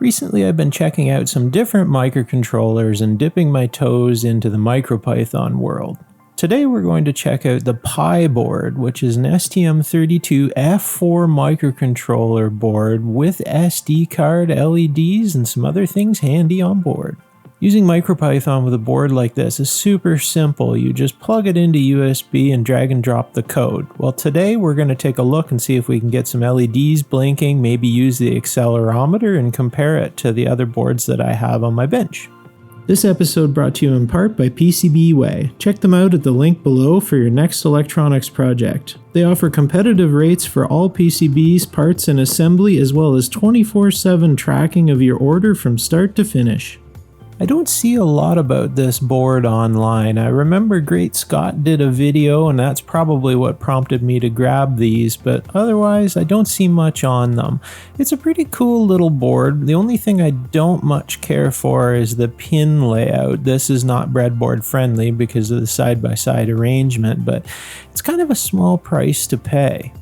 Recently I've been checking out some different microcontrollers and dipping my toes into the MicroPython world. Today we're going to check out the PyBoard, which is an STM32 F4 microcontroller board with SD card, LEDs, and some other things handy on board. Using MicroPython with a board like this is super simple. You just plug it into USB and drag and drop the code. Well, today we're going to take a look and see if we can get some LEDs blinking, maybe use the accelerometer and compare it to the other boards that I have on my bench. This episode brought to you in part by PCBWay. Check them out at the link below for your next electronics project. They offer competitive rates for all PCBs, parts, and assembly, as well as 24/7 tracking of your order from start to finish. I don't see a lot about this board online. I remember Great Scott did a video and that's probably what prompted me to grab these, but otherwise I don't see much on them. It's a pretty cool little board. The only thing I don't much care for is the pin layout. This is not breadboard friendly because of the side-by-side arrangement, but it's kind of a small price to pay.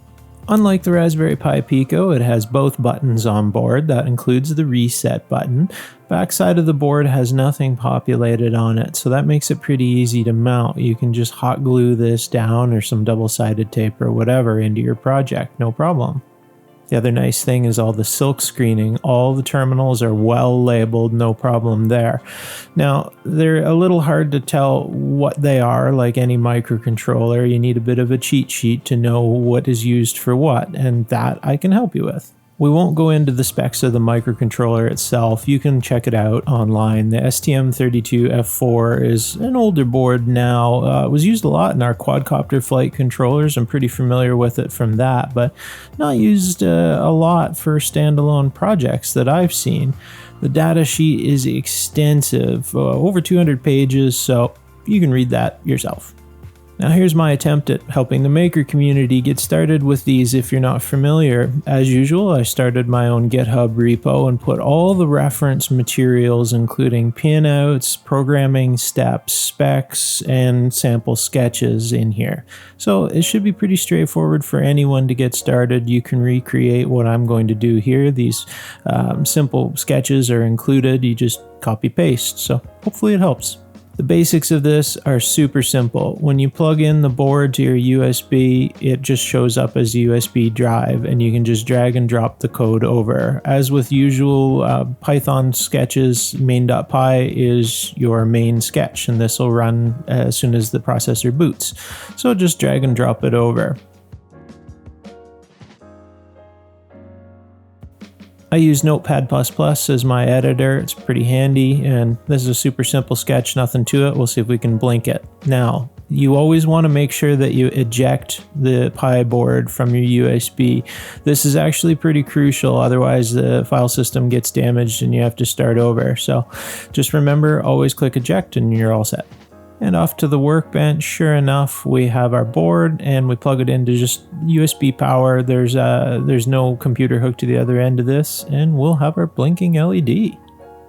Unlike the Raspberry Pi Pico, it has both buttons on board. That includes the reset button. Backside of the board has nothing populated on it, so that makes it pretty easy to mount. You can just hot glue this down or some double-sided tape or whatever into your project, no problem. The other nice thing is all the silk screening. All the terminals are well labeled, no problem there. Now, they're a little hard to tell what they are, like any microcontroller. You need a bit of a cheat sheet to know what is used for what, and that I can help you with. We won't go into the specs of the microcontroller itself. You can check it out online. The STM32 F4 is an older board now. It was used a lot in our quadcopter flight controllers. I'm pretty familiar with it from that, but not used a lot for standalone projects that I've seen. The data sheet is extensive, over 200 pages, so you can read that yourself. Now here's my attempt at helping the maker community get started with these if you're not familiar. As usual, I started my own GitHub repo and put all the reference materials including pinouts, programming steps, specs, and sample sketches in here. So it should be pretty straightforward for anyone to get started. You can recreate what I'm going to do here. These simple sketches are included. You just copy paste, so hopefully it helps. The basics of this are super simple. When you plug in the board to your USB, it just shows up as a USB drive and you can just drag and drop the code over. As with usual Python sketches, main.py is your main sketch and this will run as soon as the processor boots. So just drag and drop it over. I use Notepad++ as my editor. It's pretty handy, and this is a super simple sketch, nothing to it. We'll see if we can blink it. Now, you always want to make sure that you eject the PyBoard from your USB. This is actually pretty crucial, otherwise the file system gets damaged and you have to start over. So just remember, always click eject and you're all set. And off to the workbench, sure enough, we have our board and we plug it into just USB power. There's no computer hooked to the other end of this, and we'll have our blinking LED.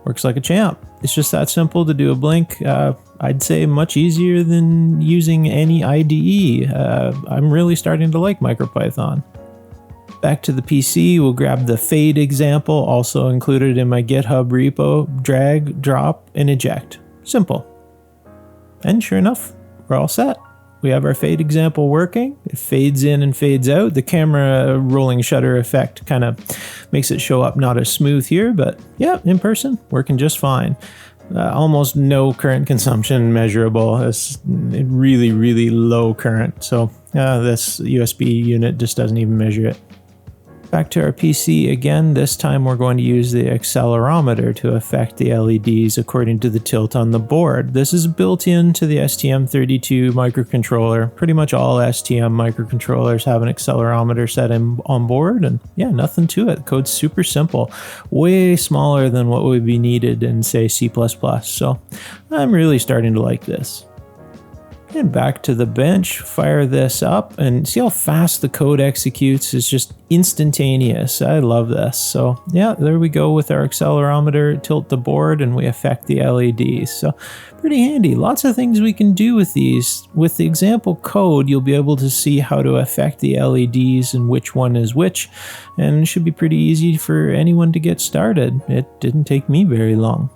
Works like a champ. It's just that simple to do a blink. I'd say much easier than using any IDE. I'm really starting to like MicroPython. Back to the PC, we'll grab the fade example, also included in my GitHub repo. Drag, drop, and eject. Simple. And sure enough, we're all set. We have our fade example working. It fades in and fades out. The camera rolling shutter effect kind of makes it show up not as smooth here, but yeah, in person, working just fine. Almost no current consumption measurable. It's really, really low current. So this USB unit just doesn't even measure it. Back to our PC again. This time we're going to use the accelerometer to affect the LEDs according to the tilt on the board. This is built into the STM32 microcontroller. Pretty much all STM microcontrollers have an accelerometer set on board, and yeah, nothing to it. The code's super simple, way smaller than what would be needed in, say, C++. So I'm really starting to like this. And back to the bench, fire this up, and see how fast the code executes. It's just instantaneous. I love this. So yeah, there we go with our accelerometer. Tilt the board and we affect the LEDs. So pretty handy. Lots of things we can do with these. With the example code, you'll be able to see how to affect the LEDs and which one is which. And it should be pretty easy for anyone to get started. It didn't take me very long.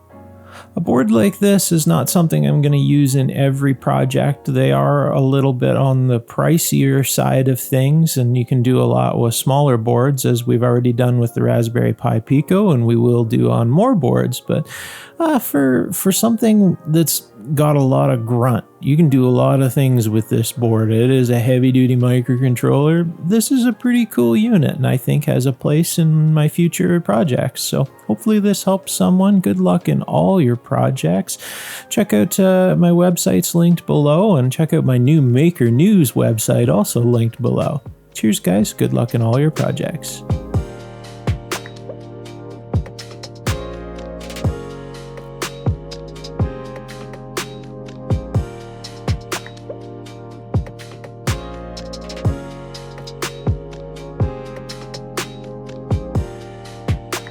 A board like this is not something I'm going to use in every project. They are a little bit on the pricier side of things, and you can do a lot with smaller boards, as we've already done with the Raspberry Pi Pico, and we will do on more boards. But for something that's got a lot of grunt, you can do a lot of things with this board. It is a heavy-duty microcontroller. This is a pretty cool unit, and I think has a place in my future projects. So hopefully this helps someone. Good luck in all your projects. Check out my websites linked below, and check out my new Maker News website also linked below. Cheers guys, good luck in all your projects.